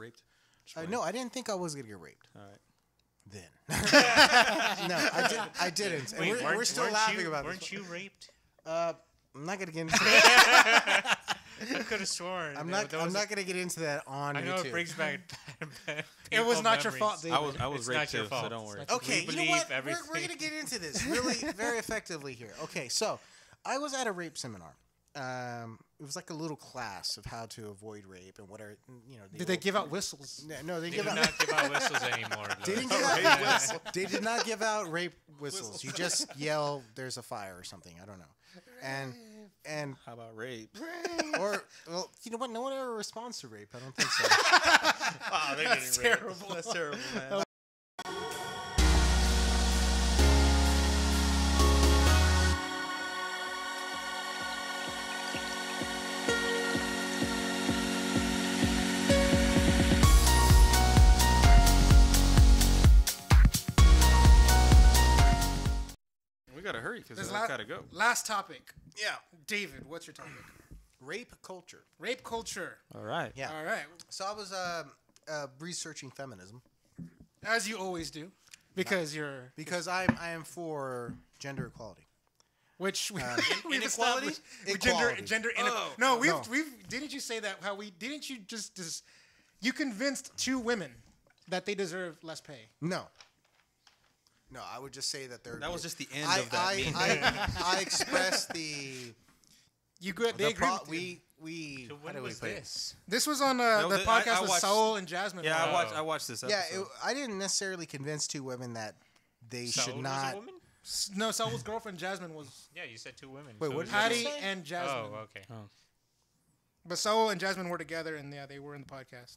raped? No, I didn't think I was gonna get raped. All right. Then. No, I didn't. Wait, And we're still laughing about weren't this. you raped? I'm not gonna get into that. I could have sworn. I'm not gonna get into that on I know YouTube. it brings back. It was not your fault, David. I was It's raped not your too, fault. so don't worry. Okay, We you know believe what? We're gonna get into this really very effectively here. Okay, so I was at a rape seminar. It was like a little class of how to avoid rape and what are Did they give out whistles? No, they They give do out. not give out whistles anymore. They didn't give out They did not give out rape whistles. You just yell, "There's a fire" or something. I don't know. And How about rape? or well, you know what? No one ever responds to rape. I don't think so. Oh, they're That's getting raped. terrible. That's terrible, man. We gotta hurry because I gotta go. Last topic. Yeah, David, what's your topic? rape culture. Rape culture. All right. Yeah. All right. So I was researching feminism As you always do. Because you're... because I am for gender equality. Which we've inequality? established. Equality. Gender Oh. No, No. we've didn't you say that how we didn't you just you convinced 2 women that they deserve less pay. No. No, I would just say that That was just the end of that meeting. I expressed the You good? They agree with you. we So how when do we was put it? this? This was on the I podcast with watched- Saul and Jasmine. Yeah, on. I watched this Yeah, episode. I didn't necessarily convince 2 women that they Saul should was not. a woman? No, Saul's girlfriend Jasmine was Yeah, you said 2 women. Wait, so what is did you it- Patty say? and Jasmine. Oh, okay. But Saul and Jasmine were together, and yeah, they were in the podcast.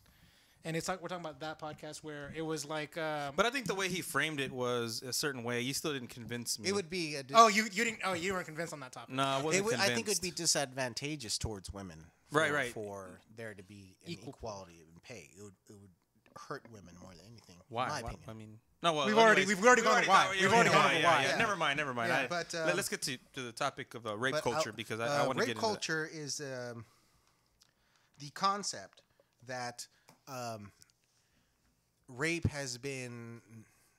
And it's like we're talking about that podcast where it was like. But I think the way he framed it was a certain way. You still didn't convince me. It would be. You weren't convinced on that topic. No, I wasn't convinced. I think it would be disadvantageous towards women. Right. For there to be an equality in pay, it would hurt women more than anything. Why? In my Why? opinion. I mean, no. Well, We've already anyways, gone to why. We've already gone to why. Yeah. Never mind. Yeah, but, let's get to the topic of rape But, culture because I want to rape get into culture is the concept that rape has been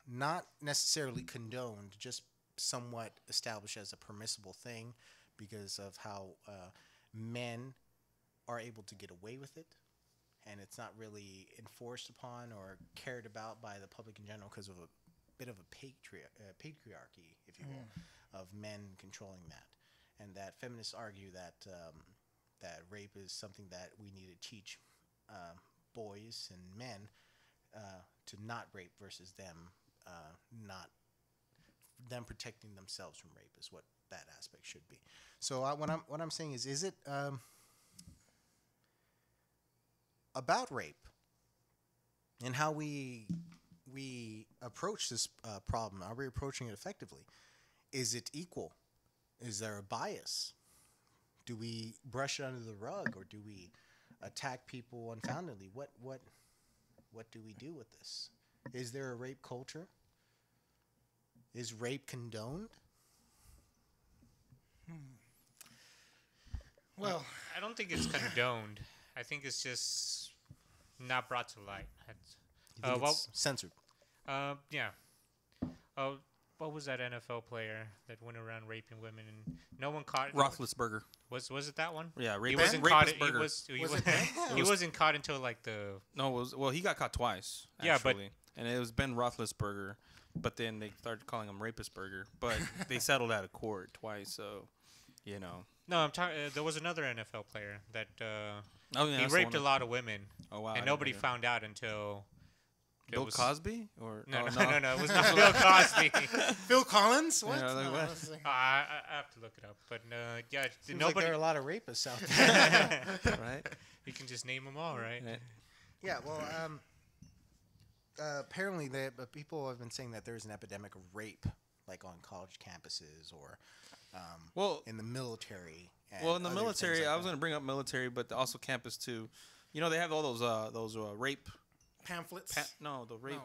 not necessarily condoned, just somewhat established as a permissible thing because of how men are able to get away with it, and it's not really enforced upon or cared about by the public in general because of a bit of a patriarchy, if you will, of men controlling that, and that feminists argue that that rape is something that we need to teach boys and men to not rape versus them not them protecting themselves from rape is what that aspect should be. So what I'm saying is it about rape and how we approach this problem? Are we approaching it effectively? Is it equal? Is there a bias? Do we brush it under the rug, or do we attack people unfoundedly? What do we do with this? Is there a rape culture? Is rape condoned? Well, I don't think it's condoned. I think it's just not brought to light. You think it's censored? Yeah. Oh, what was that NFL player that went around raping women and no one caught? Roethlisberger. Was it that one? Yeah, He rapist, wasn't caught. Rapistberger. He wasn't caught until like the. No, he got caught twice. Actually. Yeah, but and it was Ben Roethlisberger, but then they started calling him Rapistberger. But they settled out of court twice, so you know. No, I'm talking. There was another NFL player that he that's raped the a one. lot of women. Oh wow! And nobody found out until. Bill Cosby or No, it was not Bill Cosby. Phil Collins? What? Yeah, like No, what? I was like- I have to look it up, but yeah, Seems like nobody. there are a lot of rapists out there. right? You can just name them all, right? Yeah, well, apparently people have been saying that there's an epidemic of rape, like on college campuses or in the military. And Well, in the other things military, like I was that. going to bring up military, but also campus too. You know, they have all those rape. Pamphlets. The rape.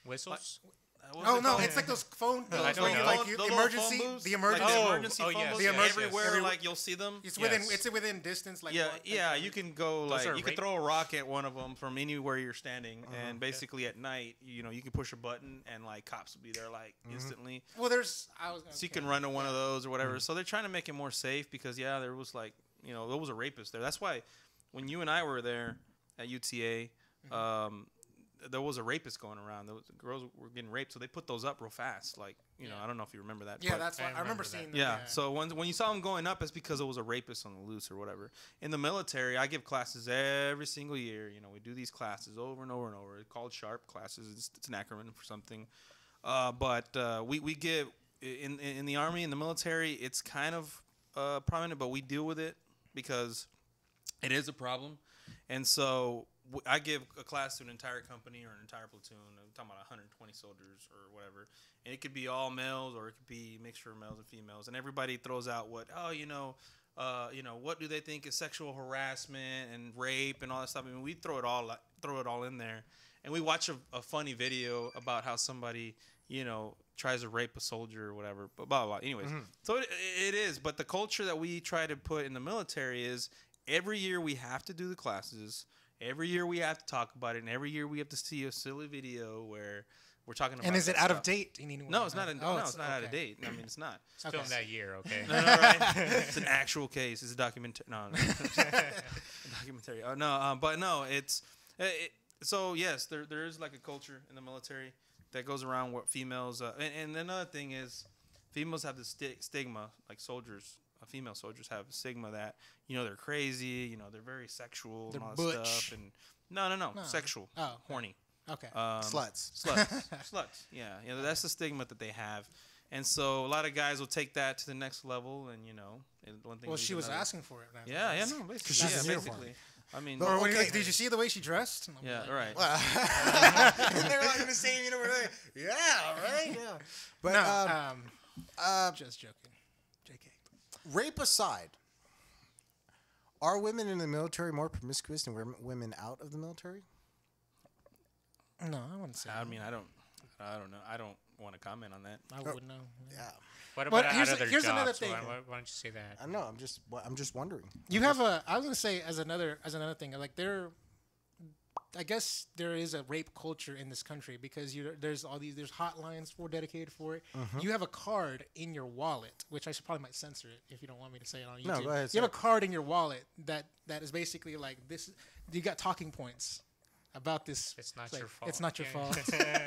Whistles. Oh no, it's like those phone. I Those, don't like, know. like The you, little emergency, phone booths? the emergency. Like the Oh, emergency oh, phone yes, booths. yes, yes. Everywhere, Every- like you'll see them. It's within. Yes. It's within distance. Like Yeah, what, yeah. like, You can go Those are you can rape- throw a rock at one of them from anywhere you're standing, and basically at night, you can push a button and like cops will be there like instantly. Well, there's. I was. So you can run to one of those or whatever. So they're trying to make it more safe because there was like there was a rapist there. That's why when you and I were there at UTA, there was a rapist going around. The girls were getting raped, so they put those up real fast. Like I don't know if you remember that. Yeah, but that's why I remember remember that. seeing. Them, yeah. So when you saw them going up, it's because it was a rapist on the loose or whatever. In the military, I give classes every single year. We do these classes over and over and over. It's called SHARP classes. It's an acronym for something. But we give in the Army, in the military, it's kind of prominent, but we deal with it because it is a problem. And so I give a class to an entire company or an entire platoon. I'm talking about 120 soldiers or whatever. And it could be all males or it could be a mixture of males and females. And everybody throws out what do they think is sexual harassment and rape and all that stuff. I mean, we throw it all in there. And we watch a funny video about how somebody, tries to rape a soldier or whatever. Blah, blah, blah. Anyways, so it is. But the culture that we try to put in the military is every year we have to do the classes. Every year we have to talk about it. And every year we have to see a silly video where we're talking about. And is it that out of stuff. date? No, it's not. It's not out of okay. date. I mean, it's not. It's filmed that year, okay? No, right? It's an actual case. It's a documentary. No, documentary. But no, it's so yes, there is like a culture in the military that goes around what females. And another thing is, females have the stigma, like soldiers. Female soldiers have a stigma that they're crazy. They're very sexual They're and all that butch. stuff. And no, sexual, Oh, horny. okay. Sluts. Sluts. Yeah, that's the stigma that they have, and so a lot of guys will take that to the next level, and one thing. Well, leads she was another. asking for it. Right? Yeah, no, basically, she's in uniform. basically. I mean, But- Or when Okay. like, did you see the way she dressed? And I'm yeah, like, right. They were like in the same universe. Yeah, right. Yeah. But No, just joking. JK. rape aside, are women in the military more promiscuous than women out of the military? No, I wouldn't say. I mean, I don't know. I don't want to comment on that. I wouldn't know. Yeah. What But about here's other here's jobs? another thing. Why don't you say that? I know. I'm just wondering. You have a. I was gonna say as another thing. Like I guess there is a rape culture in this country because there's hotlines dedicated for it. You have a card in your wallet, which I probably might censor it if you don't want me to say it on YouTube. No, go ahead, You have say a card in your wallet that is basically like this. You got talking points about this. It's not like, your fault. It's not your Yeah. fault.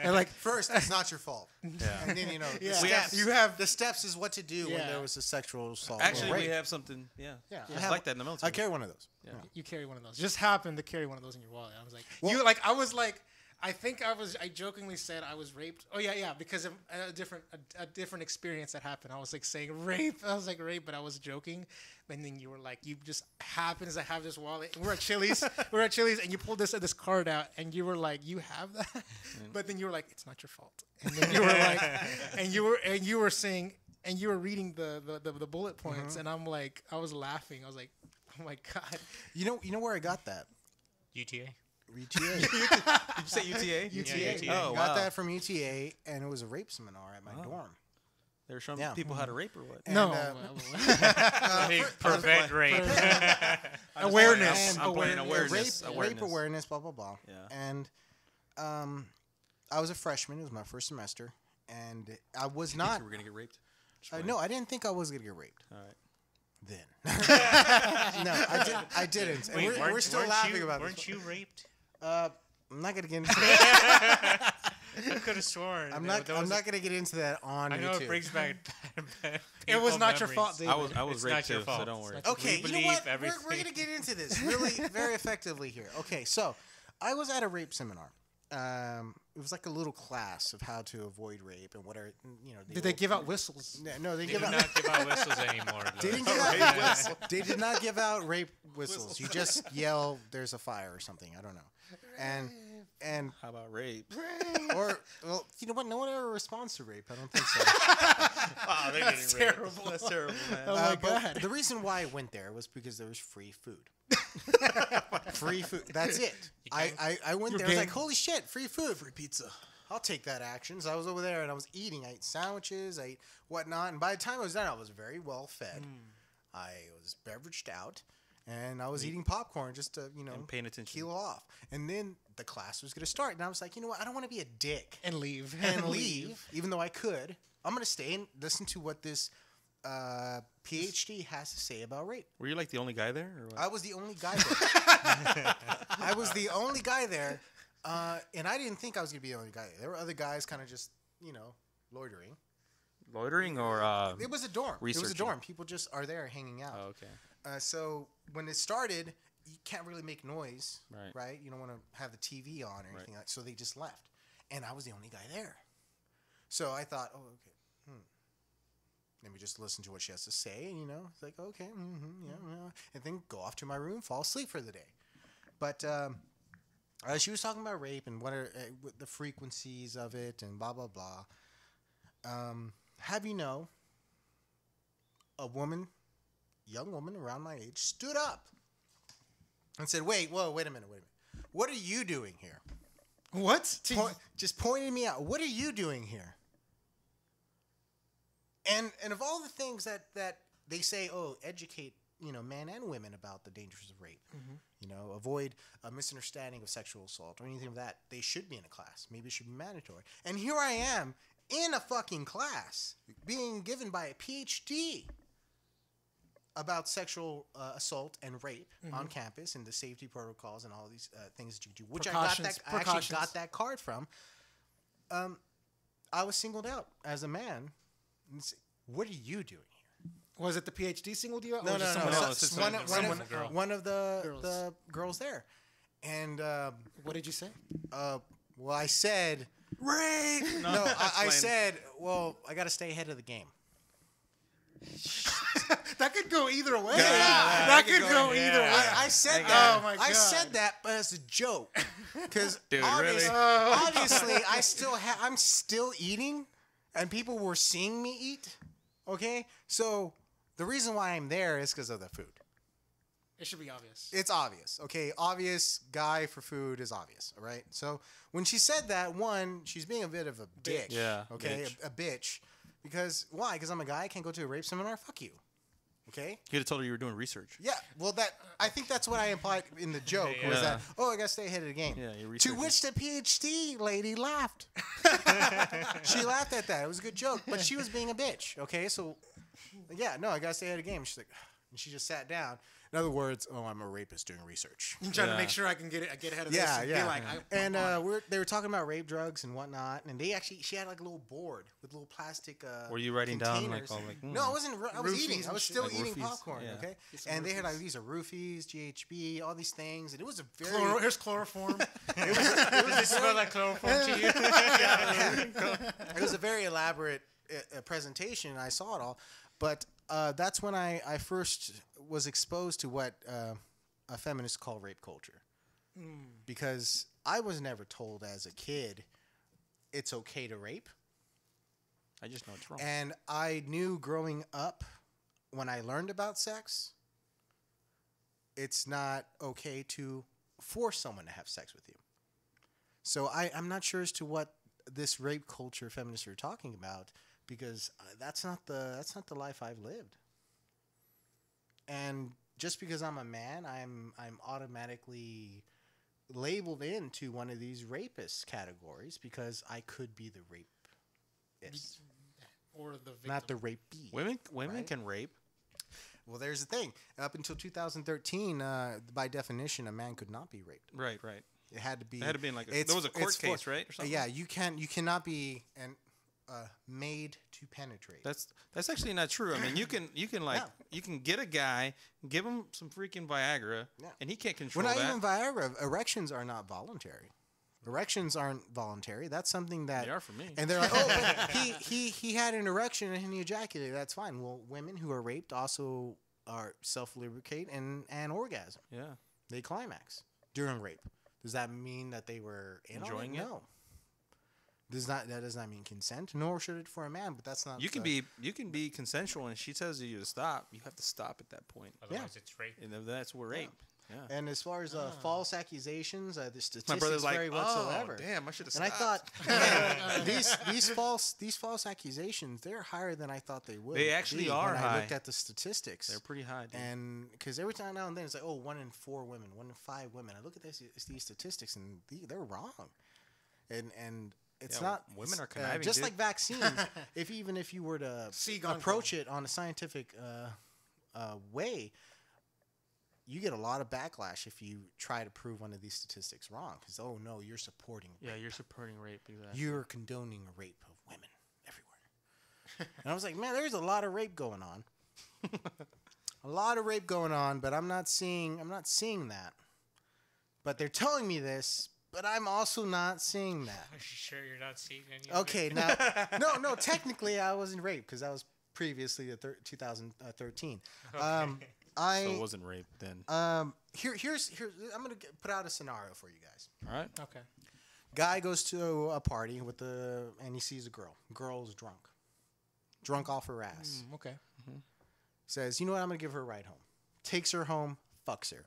And like First, it's not your fault. Yeah. And then the Yeah. steps. You have- the steps is what to do when Yeah. there was a sexual assault. or Actually, rape. we have something. Yeah, Yeah, it's like that in the military. I carry one of those. Yeah. you carry one of those. Just happened to carry one of those in your wallet. I was like, I jokingly said I was raped. Oh yeah, because of a different experience that happened. I was like saying rape. I was like rape, but I was joking. And then you were like, you just happens to have this wallet. And we're at Chili's, and you pulled this card out, and you were like, you have that, but then you were like, it's not your fault. And then you were like, and you were saying, and you were reading the bullet points, and I'm like, I was laughing. I was like, oh my god. You know where I got that? UTA. UTA. Did you say UTA? UTA. UTA. Oh, Got wow. that from UTA, and it was a rape seminar at my dorm. They were showing Yeah. people how to rape or what? And, No, Hey, prevent rape. awareness. I'm playing awareness. Rape Awareness. awareness, blah, blah, blah. Yeah. And I was a freshman. It was my first semester. And I was not. You were gonna get raped. No, I didn't think I was going to get raped All right. then. No, I didn't. And Wait, we're still weren't laughing you, about weren't this. you raped? I'm not going to get into that. I could have sworn. I'm not going to get into that on I know YouTube. it brings back. It was painful not your memories. fault, David. I was It's raped not your too, so fault. don't worry. Okay, We you know what? believe We're going everything. to get into this really very effectively here. Okay, so I was at a rape seminar. It was like a little class of how to avoid rape and whatever. Did they give out whistles? No, they They give do out. not give out whistles anymore. They though. didn't give out whistles. They did not give out rape whistles. You just yell, "There's a fire" or something. I don't know. And How about rape? or well, you know what? No one ever responds to rape. I don't think so. Oh, they're That's getting raped. terrible. That's terrible, man. Oh my but god. the reason why I went there was because there was free food. Free food. That's it. I went You're there. I was like, game. holy shit, free food. Free pizza. I'll take that action. So I was over there and I was eating. I ate sandwiches. I ate whatnot. And by the time I was done, I was very well fed. I was beveraged out. And I was eating popcorn just to, And paying attention. keel off. And then the class was going to start. And I was like, you know what? I don't want to be a dick. And leave. And leave, even though I could. I'm going to stay and listen to what this PhD has to say about rape. Were you like the only guy there? Or what? I was the only guy there. I was the only guy there. And I didn't think I was going to be the only guy there. There were other guys kind of just, loitering. Loitering or It was a dorm. It was a researching? dorm. People just are there hanging out. Oh, okay. So when it started, you can't really make noise, Right. right? You don't want to have the TV on or anything like that. So they just left. And I was the only guy there. So I thought, oh, okay. Let me just listen to what she has to say. And, it's like, okay, yeah. And then go off to my room, fall asleep for the day. But she was talking about rape and what are the frequencies of it and blah, blah, blah. Have you know, a young woman around my age, stood up and said, wait a minute. What are you doing here? What? Just pointed me out. What are you doing here? And of all the things that they say, educate, men and women about the dangers of rape. Avoid a misunderstanding of sexual assault or anything of that. They should be in a class. Maybe it should be mandatory. And here I am in a fucking class being given by a PhD about sexual assault and rape on campus and the safety protocols and all these things that you do, which I actually got that card from. I was singled out as a man. What are you doing here? Was it the PhD singled you out? No. One One of the girls there. And What did you say? well, I said Rape. no. I said, well, I got to stay ahead of the game. That could go either way. Yeah, that could go either way. I said that. Oh my God. I said that, but as a joke, because Dude, obviously, really? obviously, I'm still eating, and people were seeing me eat. Okay, so the reason why I'm there is because of the food. It should be obvious. It's obvious. Okay, obvious guy for food is obvious. All right. So when she said that, one, she's being a bit of a dick. Yeah, Okay, bitch. a bitch. Because why? Because I'm a guy. I can't go to a rape seminar. Fuck you. Okay. You could have told her you were doing research. Yeah. Well, I think that's what I implied in the joke was Yeah. that. Oh, I gotta stay ahead of the game. Yeah, you're To researching. which the PhD lady laughed. She laughed at that. It was a good joke, but she was being a bitch. Okay. So, yeah, no, I gotta stay ahead of the game. She's like, and she just sat down. In other words, I'm a rapist doing research. I'm trying to Yeah. make sure I can get ahead of Yeah, this. yeah. Be like, And they were talking about rape drugs and whatnot, and she had like a little board with little plastic. Were you writing down, like, containers. all, like, No, I wasn't. I was Roofies eating. I and was shit. still Like eating roofies, popcorn. yeah. Okay, Get some and they had like roofies. these are roofies, GHB, all these things, and it was a very. here's chloroform. Does it smell like chloroform to you? It was a very elaborate presentation, and I saw it all. But that's when I first was exposed to what a feminist call rape culture. Because I was never told as a kid it's okay to rape. I just know it's wrong. And I knew growing up when I learned about sex, it's not okay to force someone to have sex with you. So I'm not sure as to what this rape culture feminists are talking about, because that's not the life I've lived. And just because I'm a man, I'm automatically labeled into one of these rapist categories because I could be the rapist, Or the victim. not the rapee. Women Right? can rape. Well, there's the thing. Up until 2013, by definition, a man could not be raped. Right. It had to be. It had to be in like it's- there was a court it's for- case, right? Or something? Yeah, you cannot be made to penetrate. That's actually not true. I mean, you can No. you can get a guy, give him some freaking Viagra, Yeah. and he can't control Well, not that. even Viagra. Erections are not voluntary. Erections aren't voluntary. That's something that They are for me. And they're like, oh, but he had an erection and he ejaculated. That's fine. Well, women who are raped also are self-lubricate and orgasm. Yeah. They climax during rape. Does that mean that they were Enjoying it? No. That does not mean consent, nor should it for a man. But that's not. You can be consensual, and she tells you to stop. You have to stop at that point. Otherwise, it's rape. And then that's where rape. Yeah. And as far as false accusations, the My statistics brother's like, vary whatsoever. oh, damn, I should have And I stopped. thought, man, these false accusations, they're higher than I thought they would. They actually be are when high. I looked at the statistics. They're pretty high, dude. And because every time now and then it's like, 1 in 4 women, 1 in 5 women. I look at these statistics and they're wrong. And it's not women are conniving, just dude. like vaccines. if you were to approach it on a scientific way, you get a lot of backlash if you try to prove one of these statistics wrong. Because no, you're supporting rape. You're supporting rape. Exactly. You're condoning rape of women everywhere. And I was like, man, there's a lot of rape going on. A lot of rape going on, but I'm not seeing that. But they're telling me this, but I'm also not seeing that. Are you sure you're not seeing any of Okay, it? now, no, technically I wasn't raped because that was previously 2013. Okay. I So it wasn't rape then. here's I'm gonna put out a scenario for you guys. All right. Okay. Guy goes to a party and he sees a girl. Girl's drunk off her ass. Okay. Says, you know what? I'm gonna give her a ride home. Takes her home. Fucks her.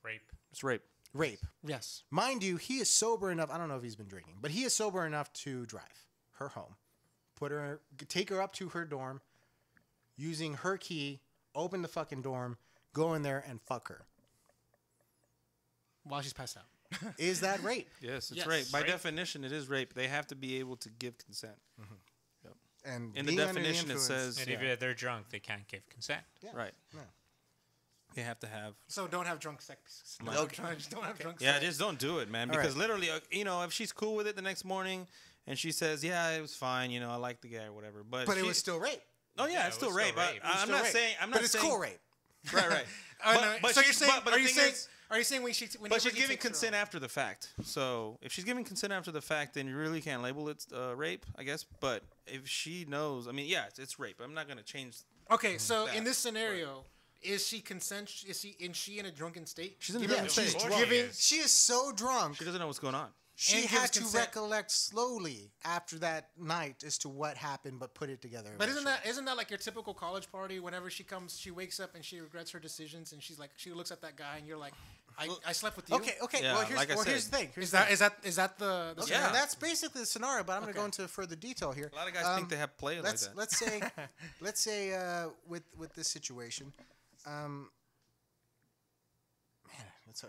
Rape. It's rape. Rape. Yes. Mind you, he is sober enough. I don't know if he's been drinking, but he is sober enough to drive her home, take her up to her dorm, using her key, open the fucking dorm, go in there and fuck her. While she's passed out. Is that rape? Yes, it's Yes. rape. By Rape. definition, it is rape. They have to be able to give consent. And In the being under definition, it influence- says And if they're drunk, they can't give consent. Yeah. right. Yeah. They have to have. So don't have drunk sex. Okay. Just don't have drunk Yeah, sex. just don't do it, man. All Because right. literally, if she's cool with it the next morning, and she says, "Yeah, it was fine. I like the guy or whatever," but But it was still rape. oh yeah, Yeah, it's it still was still rape. rape. I'm Still not rape. saying. I'm not but it's saying, cool rape. Right. Oh, But- no. but So she- you're saying? but the Are you thing saying? is- Are you saying But she's giving consent after the fact. So if she's giving consent after the fact, then you really can't label it rape, I guess. But if she knows, it's rape. I'm not gonna change. Okay, so That. in this scenario, is she consent? Is she in a drunken state? She's in a Yeah, drunken she's state. Of course drunk. she is. She is so drunk. She doesn't know what's going on. She And had gives to consent. recollect slowly after that night as to what happened, but put it together. But isn't eventually. that like your typical college party? Whenever she comes, she wakes up and she regrets her decisions, and she looks at that guy, and you're like, I slept with you. Okay. Yeah, well, here's, like I here's said. the thing. Here's Is the thing. that the Okay, Yeah. that's basically the scenario, but I'm going to Okay. go into further detail here. A lot of guys think they have play like that. Let's say with this situation, man,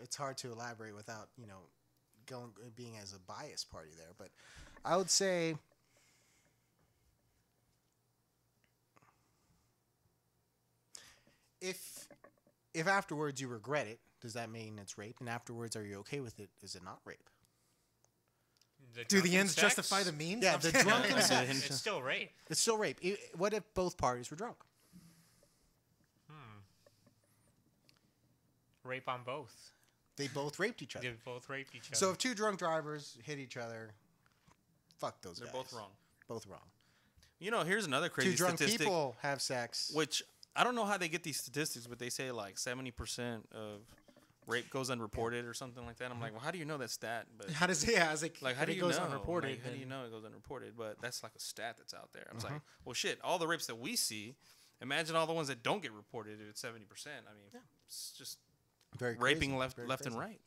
it's hard to elaborate without being as a bias party there, but I would say if afterwards you regret it, does that mean it's rape? And afterwards, are you okay with it? Is it not rape? Do the drunken ends sex? justify the means? Yeah, I'm the saying- drunken sex. It's still rape. It's still rape. What if both parties were drunk? Rape on both. They both raped each other. They both raped each other. So if two drunk drivers hit each other, fuck those They're guys. both wrong. Both wrong. Here's another crazy Two drunk statistic, people have sex. which I don't know how they get these statistics, but they say like 70% of rape goes unreported or something like that. I'm like, well, how do you know that stat? But How does I was like how do it you goes know? unreported? Like, how do then- you know it goes unreported? But that's like a stat that's out there. I was like, well, shit. All the rapes that we see, imagine all the ones that don't get reported. If it's 70%, it's just Very raping crazy. Very left and crazy. right.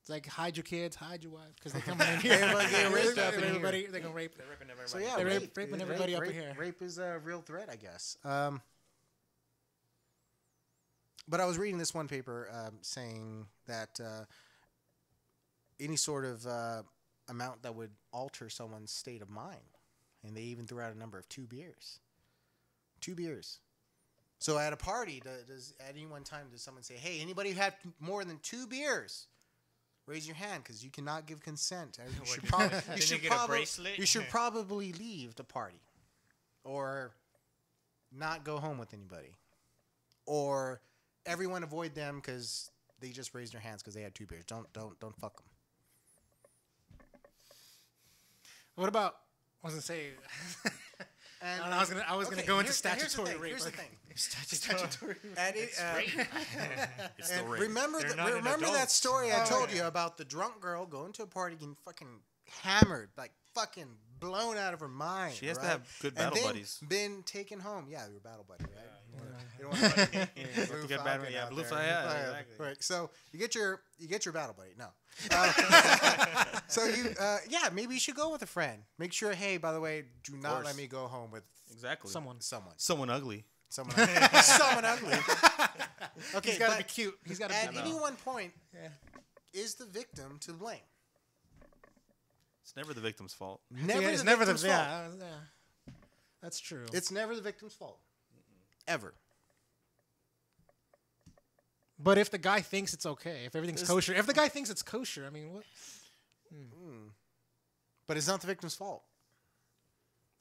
It's like hide your kids, hide your wife, because they come in here. Everybody getting raped up in here. Everybody, they're gonna rape. They're raping everybody. So yeah, They're rape, raping rape- everybody up in rape- here. Rape is a real threat, I guess. But I was reading this one paper saying that any sort of amount that would alter someone's state of mind, and they even threw out a number of 2 beers. 2 beers. So at a party, does at any one time does someone say, "Hey, anybody had more than 2 beers? Raise your hand, because you cannot give consent. You should probably Then you get a bracelet? you should probably leave the party, or not go home with anybody, or everyone avoid them because they just raised their hands because they had 2 beers. Don't fuck them." What about? I was gonna say. And I was gonna go into statutory rape. Here's the like- thing. Statutory. At it, Rape. It's still and rape. remember They're not an remember that adult. story I told you about the drunk girl going to a party getting fucking hammered, like fucking blown out of her mind. She has to right? have good And battle then buddies. Been taken home. Yeah, they were battle buddy, right? You don't want to to get bad. Yeah, blue fire. Yeah, exactly. Right. So you get your battle buddy. No. So maybe you should go with a friend. Make sure, hey, by the way, do not let me go home with exactly someone ugly. Someone ugly. Okay, he's got to be cute. He's got to at be any one point, is the victim to blame? It's never the victim's fault. It's never the victim's fault. Yeah, that's true. It's never the victim's fault. Ever. But if the guy thinks it's okay, if everything's kosher, if the guy thinks it's kosher, I mean, what? But it's not the victim's fault.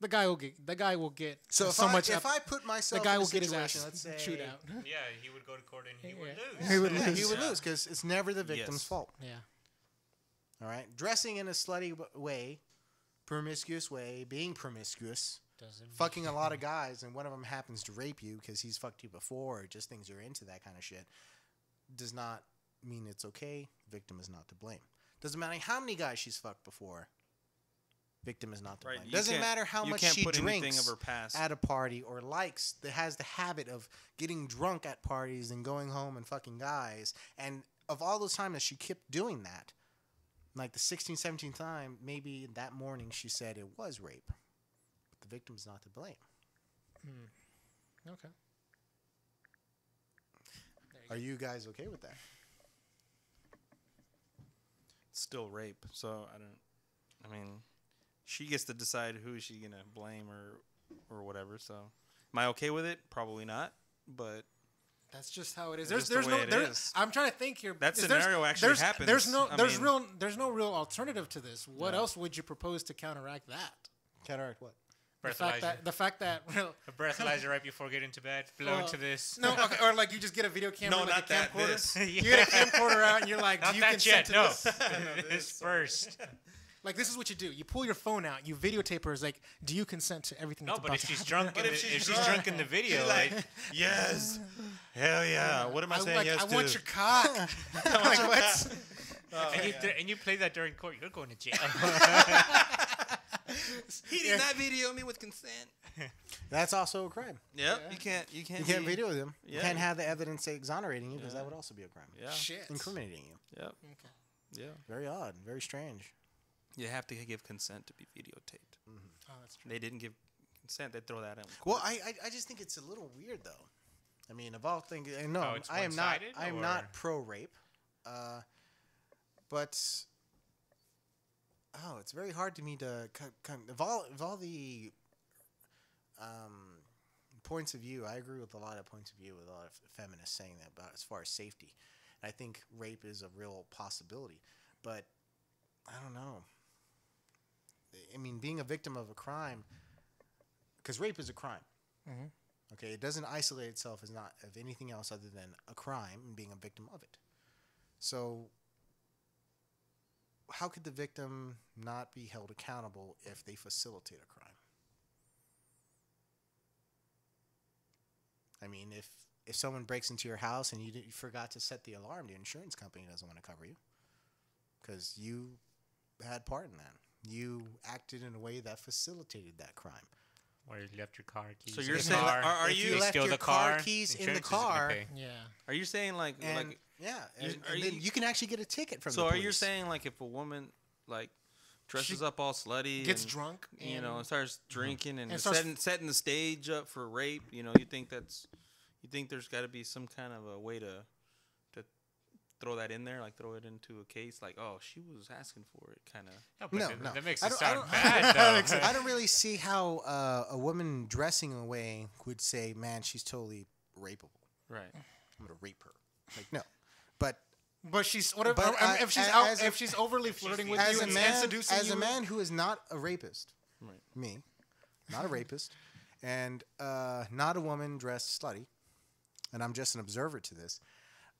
The guy will get so so much. If I put myself, the guy in will a get his situation, ass let's say, chewed out. Yeah, he would go to court and he would lose. He would lose. He would lose because it's never the victim's fault. Yeah. All right, dressing in a slutty way, promiscuous way, being promiscuous, fucking a lot of guys, and one of them happens to rape you because he's fucked you before, or just thinks you're into that kind of shit, does not mean it's okay. Victim is not to blame. Doesn't matter how many guys she's fucked before. Victim is not to blame. Doesn't matter how much she drinks of her past at a party or has the habit of getting drunk at parties and going home and fucking guys. And of all those times that she kept doing that, like the 16th, 17th time, maybe that morning she said it was rape. But the victim is not to blame. Okay. Are you guys okay with that? It's still rape, so I mean, she gets to decide who she's gonna blame or whatever. So, am I okay with it? Probably not. But that's just how it is. There's no. Is. I'm trying to think here. That scenario actually happens. There's no real alternative to this. What else would you propose to counteract that? Counteract what? The fact that a breathalyzer right before getting to bed, blow into this. No, okay, or like you just get a video camera, no, like not a that. camcorder. You get a camcorder out, and you're like, not "Do you that consent yet, to no. this?" This first. Like this is what you do. You pull your phone out, you videotape her. It's like, "Do you consent to everything?" No, that's but about if to she's happen? drunk, if she's drunk in the video, like yes, hell yeah. What am I saying? Yes, I want your cock. Like what? And you play that during court, you're going to jail. He did not video me with consent. That's also a crime. Yep. Yeah. You can't video them. Yeah. You can't have the evidence exonerating you because that would also be a crime. Yeah. Shit. Incriminating you. Yep. Okay. Yeah. Very odd. Very strange. You have to give consent to be videotaped. Oh, that's true. They didn't give consent. They throw that in. Well, I just think it's a little weird though. I mean, of all things, no, it's I am not. one-sided, I am or? not pro rape. But it's very hard to me to of all the points of view. I agree with a lot of points of view with a lot of feminists saying that about as far as safety. And I think rape is a real possibility, but I don't know. I mean, being a victim of a crime, because rape is a crime. Mm-hmm. Okay, it doesn't isolate itself as not of anything else other than a crime and being a victim of it. So, how could the victim not be held accountable if they facilitate a crime? I mean, if someone breaks into your house and you forgot to set the alarm, the insurance company doesn't want to cover you because you had part in that. You acted in a way that facilitated that crime. Or you left your car keys. So you're in the saying, car. are if you left steal your the car keys in the insurance isn't gonna car? pay. Yeah. Are you saying like Yeah, and are then you- you can actually get a ticket from. so the are you police. saying like if a woman like dresses She up all slutty, Gets and, drunk. you know, and starts drinking and, And starts- setting the stage up for rape, you know, you think there's got to be some kind of a way to throw that in there, like throw it into a case, like, oh, she was asking for it, kind of. No, No, but no. that makes I it don't- sound I don't- bad, though. I don't really see how a woman dressing away would say, "Man, she's totally rapeable. Right. I'm gonna rape her." Like, no, but But she's whatever. But if she's as a- if she's overly flirting with as you a and man, seducing as you, a man who is not a rapist, Right. me, not a rapist, and not a woman dressed slutty, and I'm just an observer to this.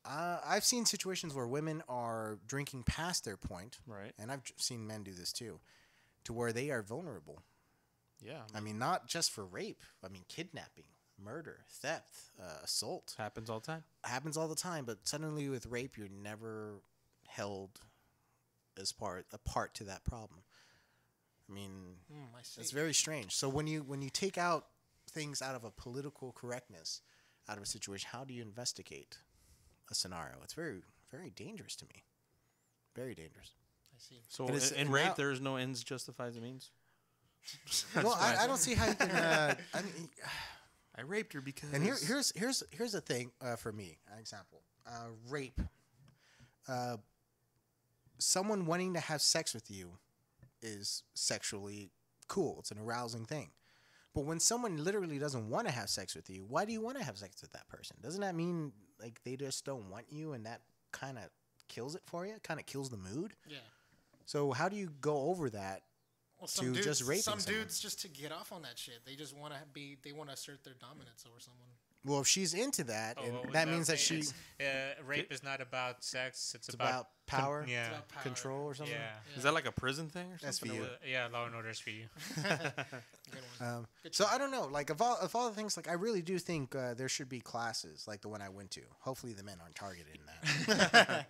I've seen situations where women are drinking past their point, Right. and I've seen men do this too, to where they are vulnerable. Yeah. I mean, not just for rape. I mean, kidnapping, murder, theft, assault. Happens all the time. Happens all the time, but suddenly with rape, you're never held as a part to that problem. I mean, I see. it's very strange. So when you take out things out of a political correctness, out of a situation, how do you investigate a scenario? It's very, very dangerous to me. Very dangerous. I see. So And it's- in and rape, now- there's no ends justifies the means. Well, I don't see how you can. I mean, I raped her because. and here's the thing for me. An example: rape. Someone wanting to have sex with you is sexually cool. It's an arousing thing. But when someone literally doesn't want to have sex with you, why do you want to have sex with that person? Doesn't that mean like they just don't want you, and that kind of kills it for you? Kind of kills the mood. Yeah. So how do you go over that? Well, To just raping some someone. dudes just to get off on that shit. They just want to be. They want to assert their dominance over someone. Well, if she's into that, Oh, and what was that means that thing? she Rape is not about sex. It's it's about power, yeah. It's about power. control, or something. Yeah. Is that like a prison thing or That's something? for or you. what? Yeah, Law and Order's for you. Good one. Good So I don't know. Like of all the things, like I really do think there should be classes like the one I went to. Hopefully the men aren't targeted in that.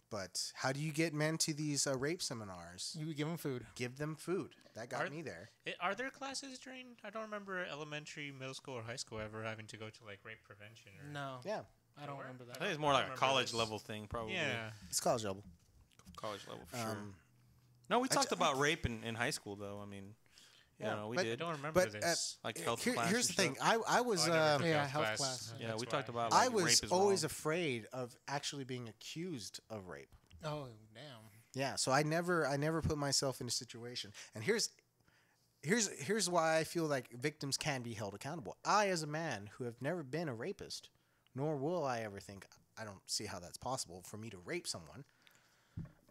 But how do you get men to these rape seminars? You give them food. Give them food. That got Are- me there. Are there classes during? I don't remember elementary, middle school, or high school ever having to go to like rape prevention. Or, No, Yeah, I don't remember I that. think it's more like a remember college this. level thing, probably. Yeah. it's college level. College level for sure. Um, No, we I talked ju- about rape in high school, though. I mean, Yeah, we but- I did. don't remember but this. Like health Here- class. here's the and thing. stuff. I was Oh, I never took Yeah, health health class. class. Yeah, That's we why. talked about I like was rape is always wrong. afraid of actually being accused of rape. Oh damn. Yeah, so I never put myself in a situation. And here's why I feel like victims can be held accountable. I, as a man who have never been a rapist, nor will I ever think, I don't see how that's possible for me to rape someone.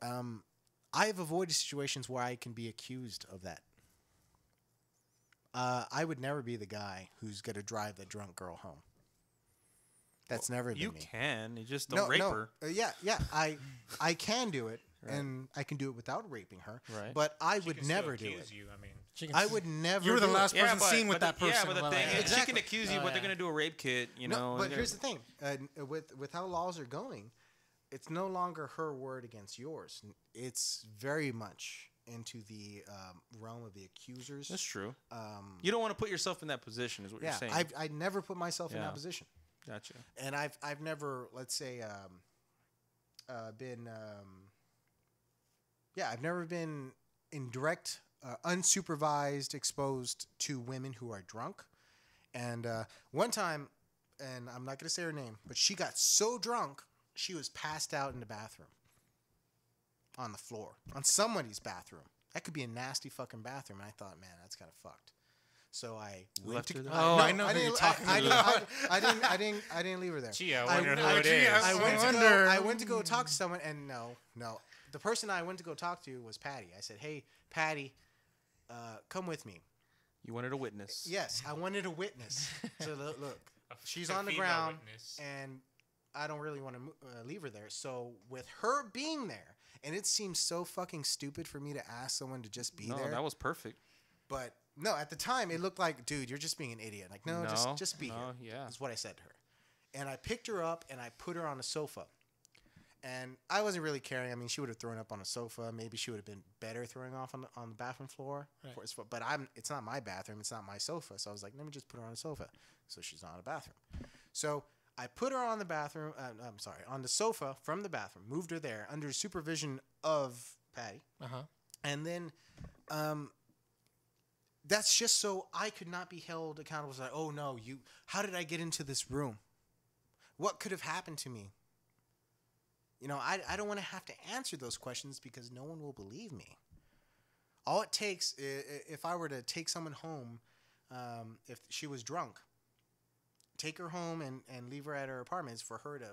I have avoided situations where I can be accused of that. I would never be the guy who's gonna drive the drunk girl home. That's never been You me. can. You just don't rape her. Yeah. I can do it, Right. and I can do it without raping her. Right. But I She would can still never do accuse it. You, I mean, She can I s- would never. You were the do last it. person seen with that person. Yeah, but the Well, thing yeah. is, she can Exactly. accuse you, Oh, but they're yeah. gonna do a rape kit. You No, know. but they're here's the thing: with how laws are going, it's no longer her word against yours. It's very much into the realm of the accusers. That's true. Um, You don't want to put yourself in that position, is what yeah, you're saying. I never put myself in Yeah. that position, Gotcha. and I've never, let's say, been. I've never been in direct, unsupervised, exposed to women who are drunk. And one time, and I'm not going to say her name, but she got so drunk, she was passed out in the bathroom. On the floor. On somebody's bathroom. That could be a nasty fucking bathroom. And I thought, man, that's kind of fucked. So I went Left to. her there? Oh, I know who didn't- you're talking I about. didn't leave her there. gee, I I- wonder who I- it gee, is. I went, to go, wonder. I went to go talk to someone, and no. The person I went to go talk to was Patty. I said, hey, Patty, come with me. You wanted a witness. Yes, I wanted a witness. So look, she's A on the female ground, witness. and I don't really want to leave her there. So with her being there, and it seems so fucking stupid for me to ask someone to just be No, there. that was perfect. But no, at the time it looked like, dude, you're just being an idiot. Like, no, just be here. Yeah. That's what I said to her. And I picked her up and I put her on a sofa. And I wasn't really caring. I mean, she would have thrown up on a sofa. Maybe she would have been better throwing off on the bathroom floor. Right. But it's not my bathroom. It's not my sofa. So I was like, let me just put her on a sofa. So she's not on a bathroom. So I put her on the bathroom. On the sofa from the bathroom. Moved her there under supervision of Patty. Uh-huh. And then that's just so I could not be held accountable. It's like, oh no, how did I get into this room? What could have happened to me? You know, I don't want to have to answer those questions because no one will believe me. All it takes, if I were to take someone home, if she was drunk, take her home and leave her at her apartment, is for her to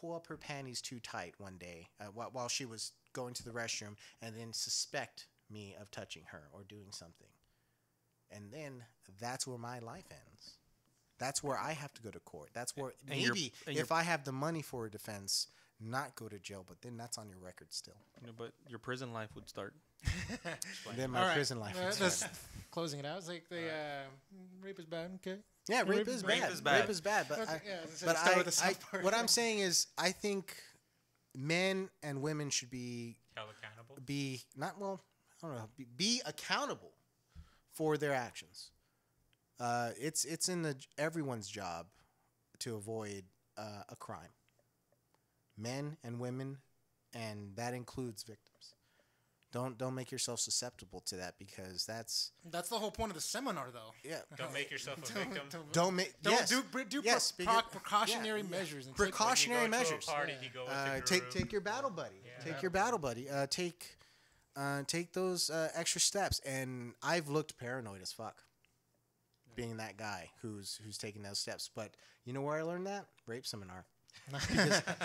pull up her panties too tight one day while she was going to the restroom and then suspect me of touching her or doing something. And then that's where my life ends. That's where I have to go to court. That's where And you're- maybe and if I have the money for a defense, not go to jail, but then that's on your record still. You know, but your prison life would start. And then my All right. prison life would That's start. closing it out. It's like the rape is bad. Okay. Yeah, rape rape- is rape bad. is bad. Rape is bad. But Okay, I, yeah, so but start with the South Park. what I'm saying is, I think men and women should be Held accountable. be accountable for their actions. It's in everyone's job to avoid a crime. Men and women, and that includes victims. Don't make yourself susceptible to that, because that's the whole point of the seminar, though. yeah. Don't make yourself a victim. Don't make yes. do yes, precautionary yeah, measures. And precautionary When you go to a measures. party, you go with the group. Take your battle buddy. Yeah. Take your battle buddy. Take those extra steps. And I've looked paranoid as fuck, being that guy who's taking those steps. But you know where I learned that? Rape seminar.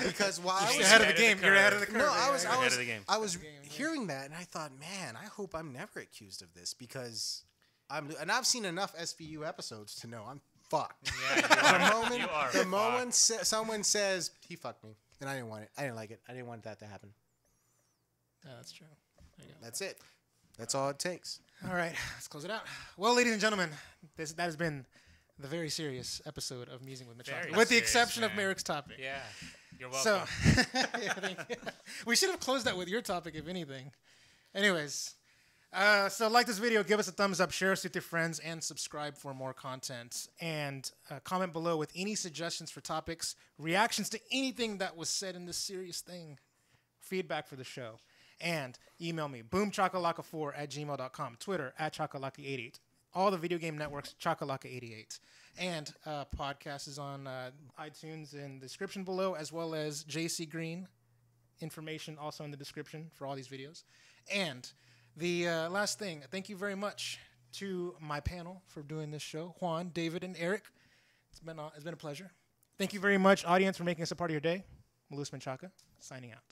because while I You're was ahead of the game. You're ahead of the curve. no, I was Ahead of the game. I was Ahead of the game, yeah. hearing that, and I thought, man, I hope I'm never accused of this, because I've seen enough SVU episodes to know I'm fucked. Yeah, you are. The moment someone says he fucked me, and I didn't want it. I didn't like it. I didn't want that to happen. Yeah, that's true. There you go. That's it. That's all it takes. All right, let's close it out. Well, ladies and gentlemen, that has been the very serious episode of Musing with Menchaca, Very with the serious, exception of man. Merrick's topic. Yeah. You're So, welcome. yeah, thank you. We should have closed that with your topic, if anything. Anyways, so like this video, give us a thumbs up, share us with your friends, and subscribe for more content. And comment below with any suggestions for topics, reactions to anything that was said in this serious thing, feedback for the show. And email me, boomchakalaka4@gmail.com, Twitter @chakalaka88, all the video game networks, Chakalaka88. And podcast is on iTunes in the description below, as well as JC Green information also in the description for all these videos. And the last thing, thank you very much to my panel for doing this show, Juan, David, and Eric. It's been a pleasure. Thank you very much, audience, for making us a part of your day. Luis Menchaca, signing out.